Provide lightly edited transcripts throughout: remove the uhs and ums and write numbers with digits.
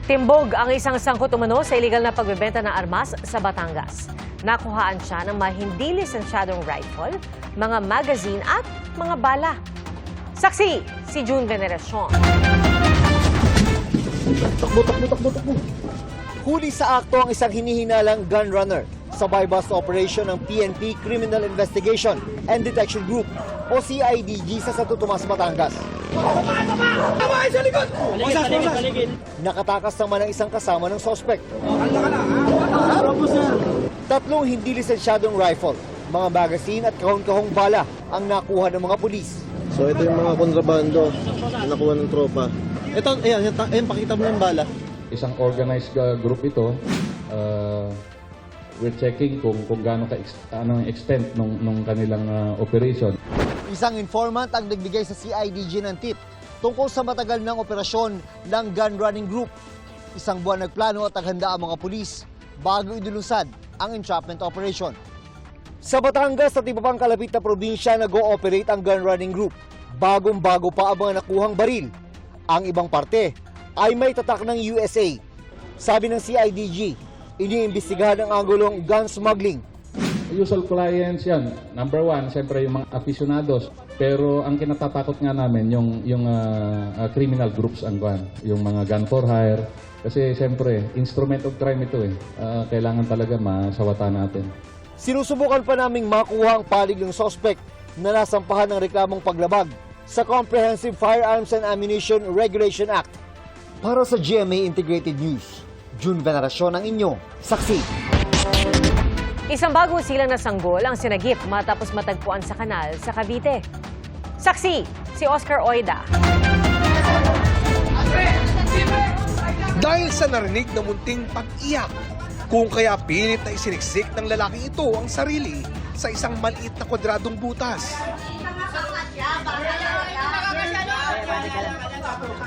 Timbog ang isang sangkot umano sa iligal na pagbebenta ng armas sa Batangas. Nakuhaan siya ng mga hindi lisensyadong rifle, mga magazine at mga bala. Saksi, si June Veneracion. Takbo. Huli sa akto ang isang hinihinalang gun runner sa buy-bust operation ng PNP Criminal Investigation and Detection Group o CIDG sa Santo Tomas, Batangas. Nakatakas naman ang isang kasama ng sospek. Tatlong hindi lisensyadong rifle, mga magazine at kahon-kahong bala ang nakuha ng mga pulis. So ito yung mga kontrabando na nakuha ng tropa. Ito, ayan, pakita mo yung bala. Isang organized group ito. We're checking kung gaano ang extent ng kanilang operation. Isang informant ang nagbigay sa CIDG ng tip tungkol sa matagal ng operasyon ng gun running group. Isang buwan nagplano at naghanda ang mga pulis bago idilusad ang entrapment operation. Sa Batangas at iba pang kalapit na probinsya nag-ooperate ang gun running group. Bagong-bago pa ang mga nakuhang baril. Ang ibang parte ay may tatak ng USA. Sabi ng CIDG, iniimbestigahan ang anggulong gun smuggling. Usual clients yan. Number one, siyempre yung mga aficionados. Pero ang kinatatakot nga namin, yung criminal groups yung mga gun for hire. Kasi siyempre, instrument of crime ito eh. Kailangan talaga masawata natin. Sinusubukan pa naming makuha ang palig ng suspect na nasampahan ng reklamong paglabag sa Comprehensive Firearms and Ammunition Regulation Act. Para sa GMA Integrated News, June Veneracion ang inyo, saksi. Isang bagong silang na sanggol ang sinagip matapos matagpuan sa kanal sa Cavite. Saksi, si Oscar Oida. Dahil sa narinig na munting pag-iyak, kung kaya pilit na isiniksik ng lalaki ito ang sarili sa isang maliit na kwadradong butas.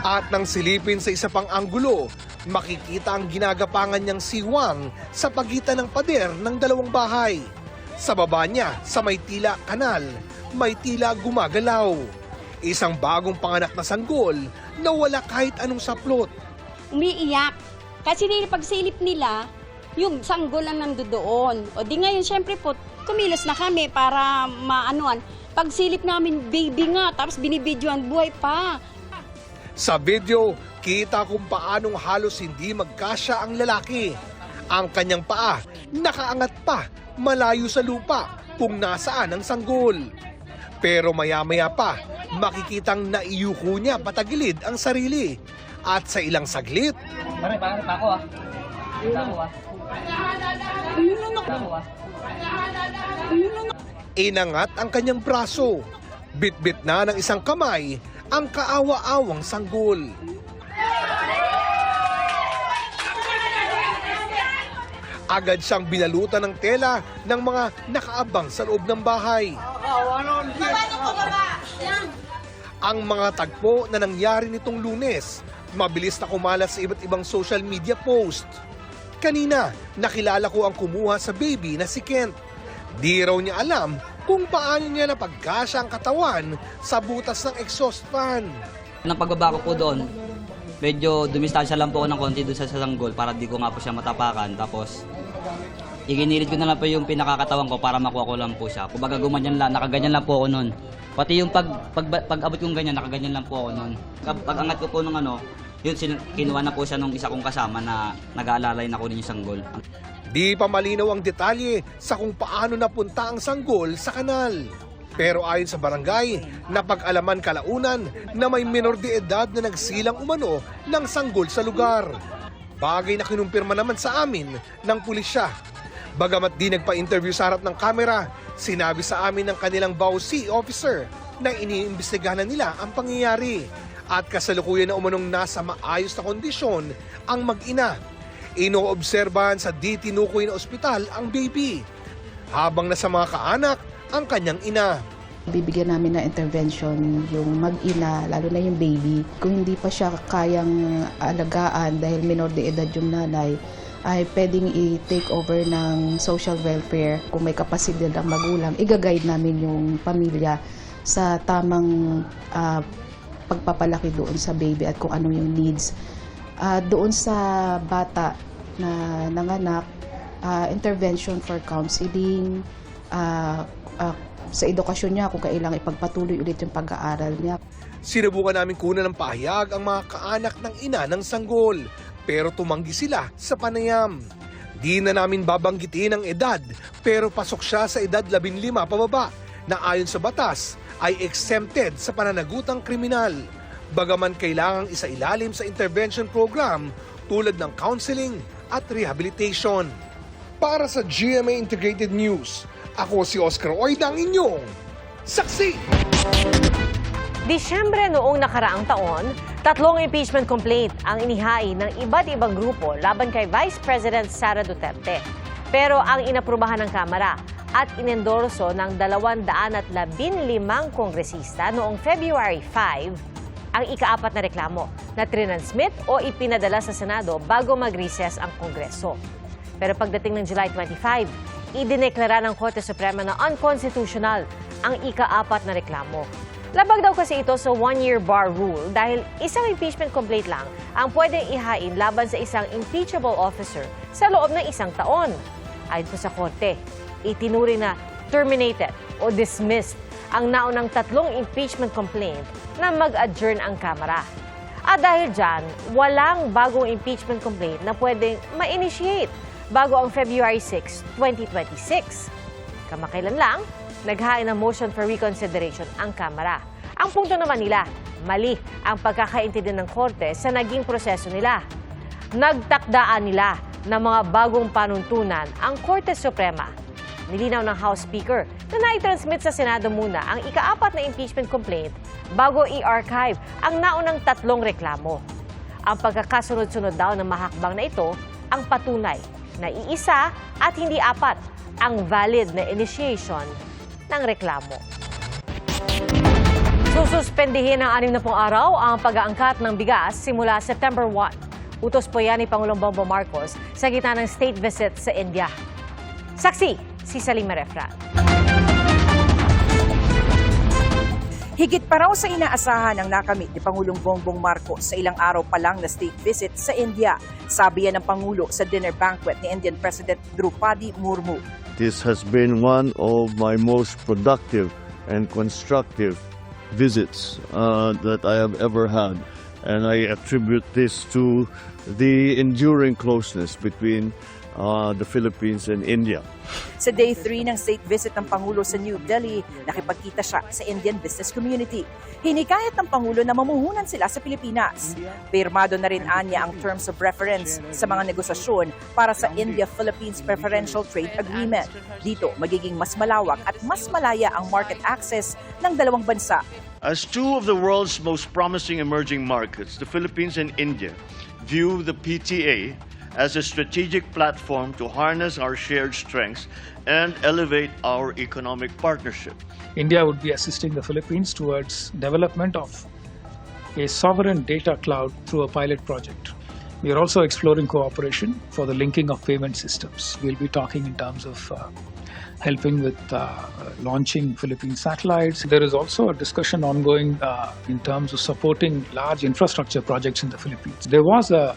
At nang silipin sa isa pang anggulo, makikita ang ginagapangan niyang si Juan sa pagitan ng pader ng dalawang bahay. Sa baba niya, sa may tila kanal, may tila gumagalaw. Isang bagong panganak na sanggol na wala kahit anong saplot. Umiiyak. Kasi pagsilip nila, yung sanggol lang nandoon. O di ngayon, syempre po, kumilos na kami para maanuan. Pagsilip namin, baby nga, tapos binibidyoan, buhay pa. Sa video, kita kung paanong halos hindi magkasya ang lalaki. Ang kanyang paa, nakaangat pa, malayo sa lupa kung nasaan ang sanggol. Pero maya-maya pa, makikitang naiyuko niya patagilid ang sarili. At sa ilang saglit, inangat ang kanyang braso. Bit-bit na ng isang kamay ang kaawa-awang sanggol. Agad siyang binalutan ng tela ng mga nakaabang sa loob ng bahay. Ang mga tagpo na nangyari nitong Lunes, mabilis na kumalat sa iba't ibang social media post. Kanina, nakilala ko ang kumuha sa baby na si Kent. Di raw niya alam kung paano niya napagkasya ang katawan sa butas ng exhaust fan. Nang pagbaba ko po doon, medyo dumistansya lang po ako ng konti doon sa sanggol para di ko nga po siya matapakan. Tapos, iginilit ko na lang po yung pinakakatawan ko para makuha ko lang po siya. Kumbaga gumanyan lang, nakaganyan lang po ako noon. Pati yung pag-abot kong ganyan, nakaganyan lang po ako noon. Pag-angat ko po ng yun, kinuha na po siya nung isa kong kasama na nag-aalalay na kunin yung sanggol. Di pa malinaw ang detalye sa kung paano napunta ang sanggol sa kanal. Pero ayon sa barangay, napag-alaman kalaunan na may minor de edad na nagsilang umano ng sanggol sa lugar. Bagay na kinumpirma naman sa amin ng pulisya. Bagamat di nagpa-interview sa harap ng kamera, sinabi sa amin ng kanilang BAUC officer na iniimbestigahan na nila ang pangyayari. At kasalukuyan na umanong nasa maayos na kondisyon ang mag-ina. Inoobserbahan sa di tinukoy na ospital ang baby, habang nasa mga kaanak ang kanyang ina. Bibigyan namin ng intervention yung mag-ina, lalo na yung baby. Kung hindi pa siya kayang alagaan dahil minor de edad yung nanay, ay pwedeng i-take over ng social welfare. Kung may kapasidad ang magulang, i-guide namin yung pamilya sa tamang pagpapalaki doon sa baby at kung ano yung needs Doon sa bata na nanganak, intervention for counseling, sa edukasyon niya kung kailangan ipagpatuloy ulit yung pag-aaral niya. Sinubukan namin kunan ng pahayag ang mga kaanak ng ina ng sanggol, pero tumanggi sila sa panayam. Di na namin babanggitin ang edad, pero pasok siya sa edad 15 pababa na ayon sa batas ay exempted sa pananagutang kriminal. Bagaman kailangang isailalim sa intervention program tulad ng counseling at rehabilitation. Para sa GMA Integrated News, ako si Oscar Oida, ang inyong saksi! Disyembre noong nakaraang taon, 3 impeachment complaint ang inihain ng iba't ibang grupo laban kay Vice President Sara Duterte. Pero ang inaprubahan ng Kamara at inendorso ng 215 kongresista noong February 5 ang ika-4 na reklamo na trinansmit o ipinadala sa Senado bago mag-recess ang Kongreso. Pero pagdating ng July 25, idineklara ng Korte Suprema na unconstitutional ang ika-4 na reklamo. Labag daw kasi ito sa 1-year bar rule dahil isang impeachment complaint lang ang pwedeng ihain laban sa isang impeachable officer sa loob ng 1 taon. Ayon po sa Korte, itinuring na terminated o dismissed ang naunang 3 impeachment complaint na mag-adjourn ang Kamara. At dahil dyan, walang bagong impeachment complaint na pwedeng ma-initiate bago ang February 6, 2026. Kamakailan lang, naghain ng motion for reconsideration ang Kamara. Ang punto naman nila, mali ang pagkakaintindi ng Korte sa naging proseso nila. Nagtakdaan nila ng mga bagong panuntunan ang Korte Suprema. Nilinaw ng House Speaker na nai-transmit sa Senado muna ang ika-4 na impeachment complaint bago i-archive ang naunang 3 reklamo. Ang pagkakasunod-sunod daw ng mahakbang na ito ang patunay na iisa at hindi 4 ang valid na initiation ng reklamo. Sususpendihin ng 60 araw ang pag-aangkat ng bigas simula September 1. Utos po yan ni Pangulong Bongbong Marcos sa gitna ng state visit sa India. Saksi, si Salima Refran. Higit pa raw sa inaasahan ang nakamit ni Pangulong Bongbong Marcos sa ilang araw pa lang na state visit sa India. Sabi yan ng Pangulo sa dinner banquet ni Indian President Draupadi Murmu. This has been one of my most productive and constructive visits that I have ever had. And I attribute this to the enduring closeness between the Philippines and India. Sa day 3 ng state visit ng Pangulo sa New Delhi, nakipagkita siya sa Indian business community. Hinikayat ng Pangulo na mamuhunan sila sa Pilipinas. Pirmado na rin anya ang terms of reference sa mga negosasyon para sa India-Philippines Preferential Trade Agreement. Dito, magiging mas malawak at mas malaya ang market access ng dalawang bansa. As two of the world's most promising emerging markets, the Philippines and India view the PTA as a strategic platform to harness our shared strengths and elevate our economic partnership. India would be assisting the Philippines towards development of a sovereign data cloud through a pilot project. We are also exploring cooperation for the linking of payment systems. We'll be talking in terms of helping with launching Philippine satellites. There is also a discussion ongoing in terms of supporting large infrastructure projects in the Philippines. There was a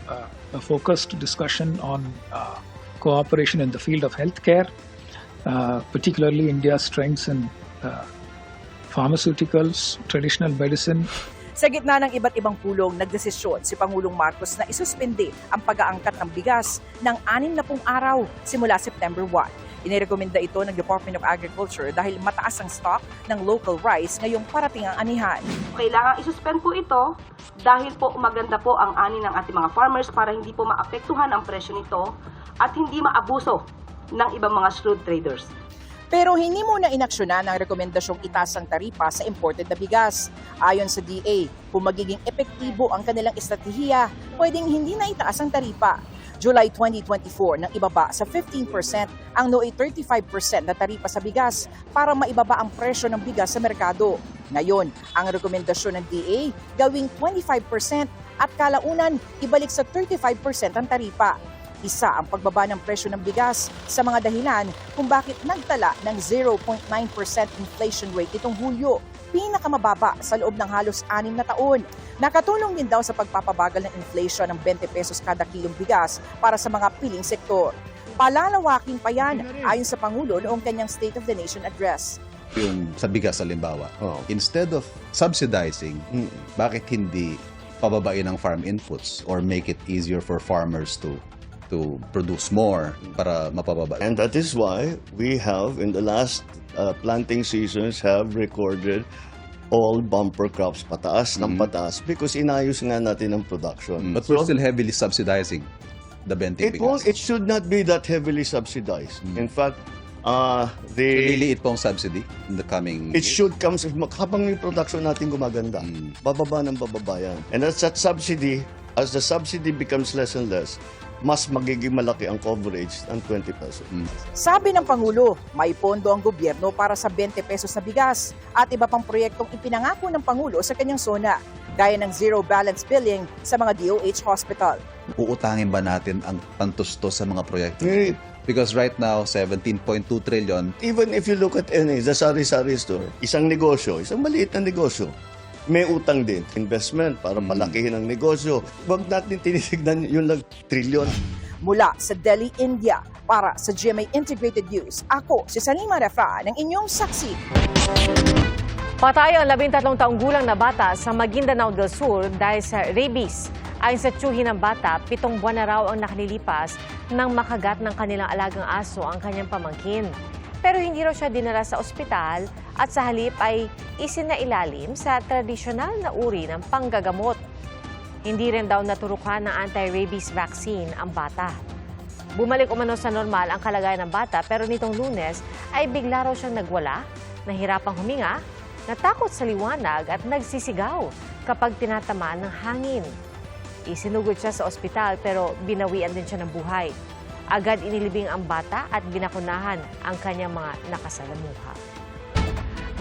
focused discussion on cooperation in the field of healthcare, particularly India's strengths in pharmaceuticals, traditional medicine. Sa gitna ng iba't ibang pulong, nagdesisyon si Pangulong Marcos na isuspende ang pag-aangkat ng bigas ng 60 araw simula September 1. Inirekomenda ito ng Department of Agriculture dahil mataas ang stock ng local rice ngayong parating ang anihan. Kailangan isuspend po ito dahil po maganda po ang ani ng ating mga farmers para hindi po maapektuhan ang presyo nito at hindi maabuso ng ibang mga shrewd traders. Pero hindi muna inaksyonan ang rekomendasyong itaas ang taripa sa imported na bigas. Ayon sa DA, kung magiging epektibo ang kanilang estratehiya, pwedeng hindi na itaas ang taripa. July 2024 nang ibaba sa 15% ang noong 35% na taripa sa bigas para maibaba ang presyo ng bigas sa merkado. Ngayon, ang rekomendasyon ng DA gawing 25% at kalaunan ibalik sa 35% ang taripa. Isa ang pagbaba ng presyo ng bigas sa mga dahilan kung bakit nagtala ng 0.9% inflation rate itong Hulyo, pinakamababa sa loob ng halos 6 na taon. Nakatulong din daw sa pagpapabagal ng inflation ng 20 pesos kada kilong bigas para sa mga piling sektor. Palalawakin pa yan ayon sa Pangulo noong kanyang State of the Nation address. Yung sa bigas halimbawa, instead of subsidizing, bakit hindi pababain ang farm inputs or make it easier for farmers to produce more para mapababa? And that is why we have, in the last planting seasons, have recorded all bumper crops pataas ng pataas because inayos nga natin ang production. But we're still heavily subsidizing the 20 bigas. It should not be that heavily subsidized. In fact, Liliit po ang subsidy in the coming it should come habang yung production natin gumaganda. Bababa ng bababa yan. And as that subsidy, as the subsidy becomes less and less, mas magiging malaki ang coverage ng 20 pesos. Sabi ng Pangulo, may pondo ang gobyerno para sa 20 pesos na bigas at iba pang proyektong ipinangako ng Pangulo sa kanyang zona, gaya ng zero balance billing sa mga DOH hospital. Uutangin ba natin ang pantustos sa mga proyekto? Because right now, 17.2 trillion. Even if you look at the sari-sari store, isang negosyo, isang maliit na negosyo, may utang din. Investment para palakihin ang negosyo. Huwag natin tinitignan yung trilyon. Mula sa Delhi, India, para sa GMA Integrated News, ako si Salima Refra ng inyong saksi. Patay ang 13 taong gulang na bata sa Maguindanao del Sur dahil sa rabies. Ayon sa tiyuhin ng bata, 7 buwan na raw ang nakalilipas nang makagat ng kanilang alagang aso ang kanyang pamangkin. Pero hindi raw siya dinala sa ospital at sa halip ay isinailalim sa tradisyonal na uri ng panggagamot. Hindi rin daw naturukan ng anti-rabies vaccine ang bata. Bumalik umano sa normal ang kalagayan ng bata pero nitong Lunes ay bigla raw siyang nagwala, nahirapang huminga, natakot sa liwanag at nagsisigaw kapag tinatamaan ng hangin. Isinugod siya sa ospital pero binawian din siya ng buhay. Agad inilibing ang bata at binakunahan ang kanyang mga nakasalamuha.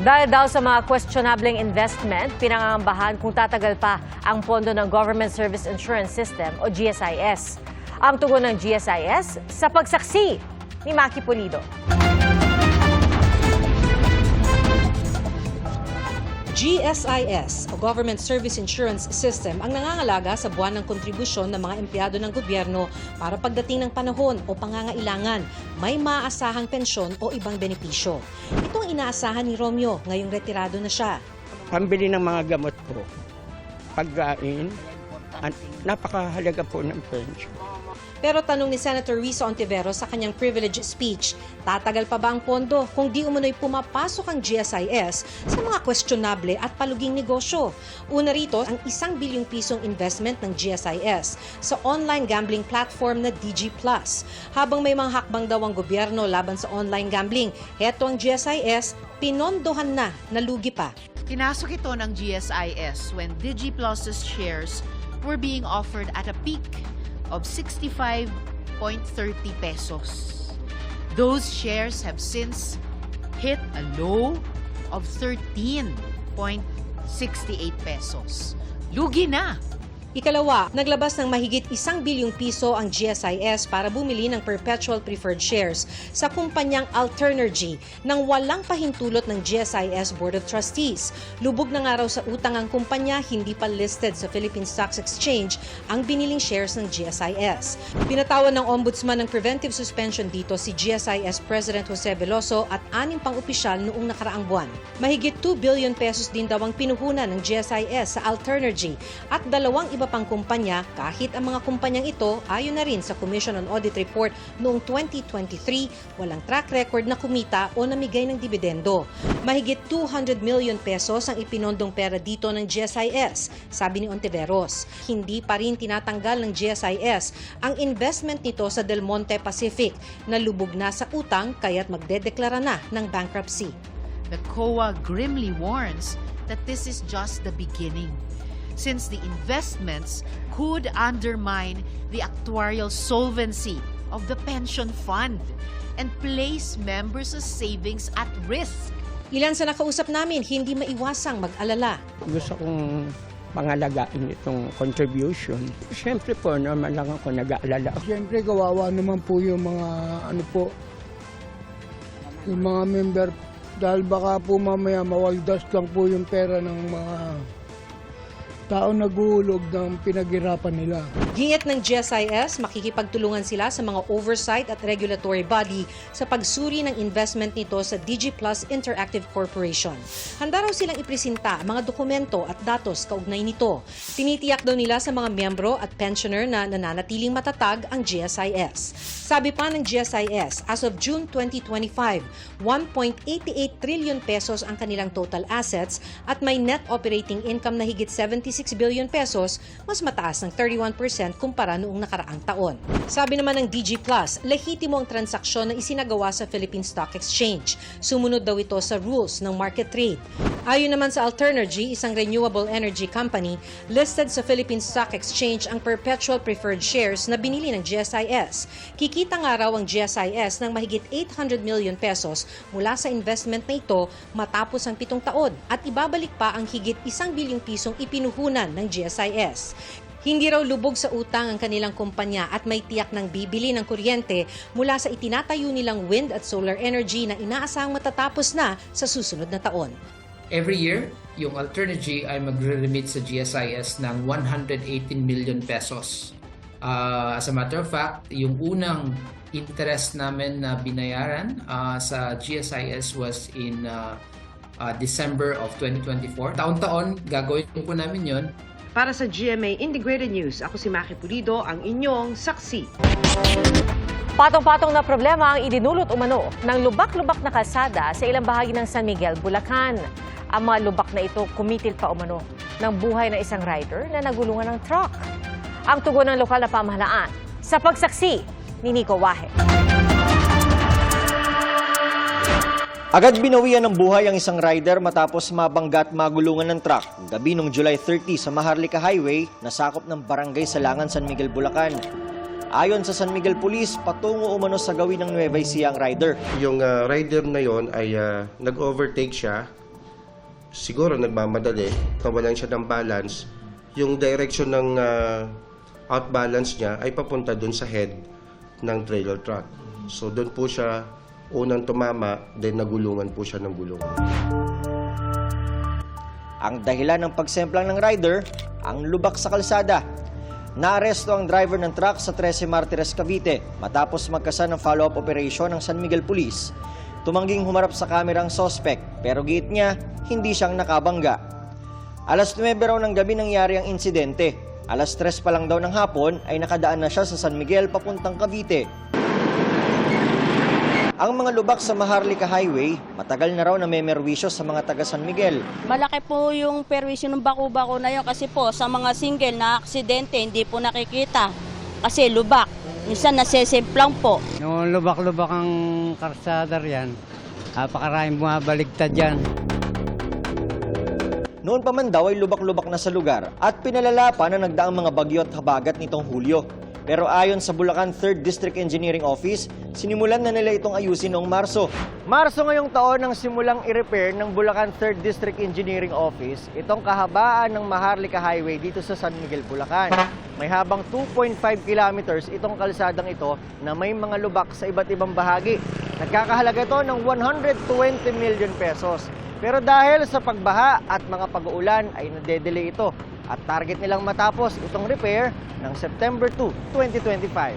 Dahil daw sa mga questionableng investment, pinangangambahan kung tatagal pa ang pondo ng Government Service Insurance System o GSIS. Ang tugon ng GSIS sa pagsaksi ni Maki Pulido. GSIS, o Government Service Insurance System, ang nangangalaga sa buwan ng kontribusyon ng mga empleyado ng gobyerno para pagdating ng panahon o pangangailangan, may maaasahang pensyon o ibang benepisyo. Itong inaasahan ni Romeo ngayong retirado na siya. Pambili ng mga gamot po, pagkain, at napakahalaga po ng pensyon. Pero tanong ni Senator Risa Ontiveros sa kanyang privilege speech, tatagal pa ba ang pondo kung di umunoy pumapasok ang GSIS sa mga questionable at paluging negosyo? Una rito, ang 1 bilyong pisong investment ng GSIS sa online gambling platform na DG Plus. Habang may mga hakbang daw ang gobyerno laban sa online gambling, heto ang GSIS, pinondohan na, nalugi pa. Pinasok ito ng GSIS when DG Plus's shares were being offered at a peak of 65.30 pesos. Those shares have since hit a low of 13.68 pesos. Lugi na! Ikalawa, naglabas ng mahigit 1 bilyong piso ang GSIS para bumili ng perpetual preferred shares sa kumpanyang Alternergy nang walang pahintulot ng GSIS Board of Trustees. Lubog na nga raw sa utang ang kumpanya, hindi pa listed sa Philippine Stock Exchange ang biniling shares ng GSIS. Pinatawan ng Ombudsman ng preventive suspension dito si GSIS President Jose Veloso at 6 pang opisyal noong nakaraang buwan. Mahigit 2 billion pesos din daw ang pinuhunan ng GSIS sa Alternergy at 2 iba pang kumpanya kahit ang mga kumpanyang ito ayon na rin sa Commission on Audit Report noong 2023 walang track record na kumita o namigay ng dibidendo. Mahigit 200 million pesos ang ipinondong pera dito ng GSIS, sabi ni Ontiveros. Hindi pa rin tinatanggal ng GSIS ang investment nito sa Del Monte Pacific na lubog na sa utang kaya't magdedeklara na ng bankruptcy. The COA grimly warns that this is just the beginning, since the investments could undermine the actuarial solvency of the pension fund and place members' savings at risk. Ilan sa nakausap namin hindi maiwasang mag-alala. Gusto kong pangalagaan itong contribution. Siyempre po, naman lang ako nag-aalala. Siyempre, kawawa naman po yung mga yung mga member dahil baka po mamaya mawaldas lang po yung pera ng mga tao naguhulog ng pinaghirapan nila. Giit ng GSIS, makikipagtulungan sila sa mga oversight at regulatory body sa pagsuri ng investment nito sa DG Plus Interactive Corporation. Handa raw silang ipresenta ang mga dokumento at datos kaugnay nito. Tinitiyak daw nila sa mga miyembro at pensioner na nananatiling matatag ang GSIS. Sabi pa ng GSIS, as of June 2025, 1.88 trillion pesos ang kanilang total assets at may net operating income na higit 76 billion pesos, mas mataas ng 31% kumpara noong nakaraang taon. Sabi naman ng DG Plus, lehitimo ang transaksyon na isinagawa sa Philippine Stock Exchange. Sumunod daw ito sa rules ng market trade. Ayon naman sa Alternergy, isang renewable energy company, listed sa Philippine Stock Exchange ang perpetual preferred shares na binili ng GSIS. Kikita nga raw ang GSIS ng mahigit 800 million pesos mula sa investment na ito matapos ang 7 taon at ibabalik pa ang higit 1 bilyong pisong ipinuhunan ng GSIS. Hindi raw lubog sa utang ang kanilang kumpanya at may tiyak ng bibili ng kuryente mula sa itinatayo nilang wind at solar energy na inaasahang matatapos na sa susunod na taon. Every year, yung Alternergy ay magre-remit sa GSIS ng 118 million pesos. As a matter of fact, yung unang interest namin na binayaran sa GSIS was in December of 2024. Taon-taon, gagawin po namin yon. Para sa GMA Integrated News, ako si Maki Pulido, ang inyong saksi. Patong-patong na problema ang idinulot umano ng lubak-lubak na kalsada sa ilang bahagi ng San Miguel, Bulacan. Ang mga lubak na ito kumitil pa umano ng buhay ng isang rider na nagulungan ng truck. Ang tugon ng lokal na pamahalaan sa pagsaksi ni Nico Wahe. Agad binawian ng buhay ang isang rider matapos mabangga at magulungan ng truck gabi noong July 30 sa Maharlika Highway na sakop ng Barangay Salangan, San Miguel, Bulacan. Ayon sa San Miguel Police, patungo umano sa gawin ng Nueva Ecija ang rider. Yung rider na yon ay nag-overtake siya. Siguro nagmamadali, kawalan siya ng balance. Yung direction ng outbalance niya ay papunta dun sa head ng trailer truck. So doon po siya unang tumama, then nagulungan po siya ng gulungan. Ang dahilan ng pagsemplang ng rider, ang lubak sa kalsada. Naaresto ang driver ng truck sa 13 Martires, Cavite matapos magkasan ng follow-up operation ng San Miguel Police. Tumangging humarap sa kamera ang suspect pero giit niya, hindi siyang nakabangga. Alas 9 raw ng gabi nangyari ang insidente. Alas 3 pa lang daw ng hapon ay nakadaan na siya sa San Miguel papuntang Cavite. Ang mga lubak sa Maharlika Highway, matagal na raw na may merwisyo sa mga taga San Miguel. Malaki po yung perwisyo ng bako-bako na yun kasi po sa mga single na aksidente hindi po nakikita kasi lubak. Minsan nasesemplang po. Yung lubak-lubak ang karsada riyan, napakaraming bumabaligtad dyan. Noon pa man daw ay lubak-lubak na sa lugar at pinalala pa na nagdaang mga bagyo at habagat nitong Hulyo. Pero ayon sa Bulacan 3rd District Engineering Office, sinimulan na nila itong ayusin noong Marso. Marso ngayong taon nang simulang i-repair ng Bulacan 3rd District Engineering Office itong kahabaan ng Maharlika Highway dito sa San Miguel, Bulacan. May habang 2.5 kilometers itong kalsadang ito na may mga lubak sa iba't ibang bahagi. Nagkakahalaga ito ng 120 million pesos. Pero dahil sa pagbaha at mga pag-uulan ay nade-delay ito at target nilang matapos itong repair ng September 2, 2025.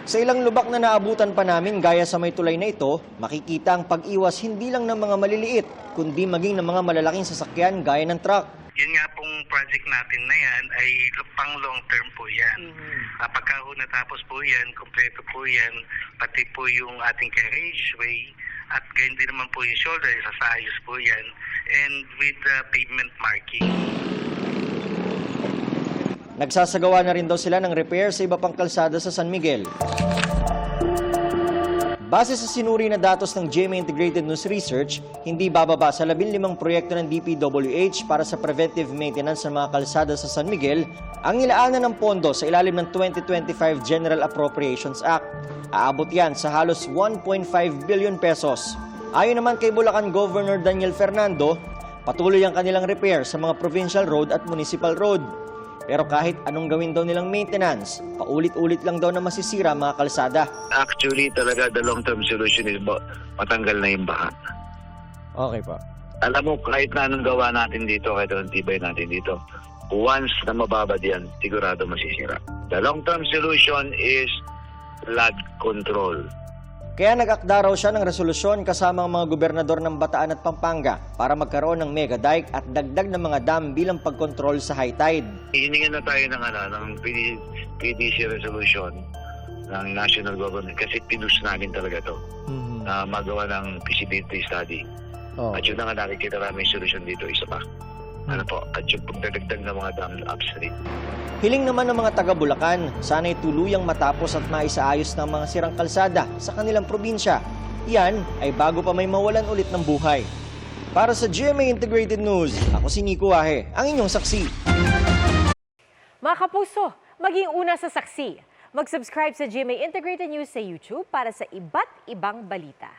Sa ilang lubak na naabutan pa namin gaya sa may tulay na ito, makikita ang pag-iwas hindi lang ng mga maliliit, kundi maging ng mga malalaking sasakyan gaya ng truck. Yun nga pong project natin na yan ay pang long term po yan. Pagka natapos po yan, kompleto po yan, pati po yung ating carriageway at ganyan din naman po yung shoulder, sasayos po yan, and with pavement marking. Nagsasagawa na rin daw sila ng repair sa iba pang kalsada sa San Miguel. Base sa sinuri na datos ng GMA Integrated News Research, hindi bababa sa 15 proyekto ng DPWH para sa preventive maintenance ng mga kalsada sa San Miguel ang nilaanan ng pondo sa ilalim ng 2025 General Appropriations Act. Aabot yan sa halos 1.5 billion pesos. Ayon naman kay Bulacan Governor Daniel Fernando, Patuloy ang kanilang repair sa mga provincial road at municipal road. Pero kahit anong gawin daw nilang maintenance, paulit-ulit lang daw na masisira ang mga kalsada. Actually, talaga, the long-term solution is matanggal na yung baha. Okay pa. Alam mo, kahit na anong gawa natin dito, kahit anong tibay natin dito, once na mababad yan, sigurado masisira. The long-term solution is flood control. Kaya nag-akda raw siya ng resolusyon kasama ang mga gobernador ng Bataan at Pampanga para magkaroon ng mega dike at dagdag ng mga dam bilang pagkontrol sa high tide. Hiningan na tayo ng PDC resolution ng national government kasi pinus namin talaga to na magawa ng feasibility study. At yun na nga nakikita namin yung solusyon dito, isa pa. At yung pagdadagdag ng mga dam upstream. Hiling naman ng mga taga Bulacan, sana'y tuluyang matapos at maisaayos ng mga sirang kalsada sa kanilang probinsya. Yan ay bago pa may mawalan ulit ng buhay. Para sa GMA Integrated News, ako si Nico Wahe, ang inyong saksi. Mga kapuso, maging una sa saksi. Mag-subscribe sa GMA Integrated News sa YouTube para sa iba't ibang balita.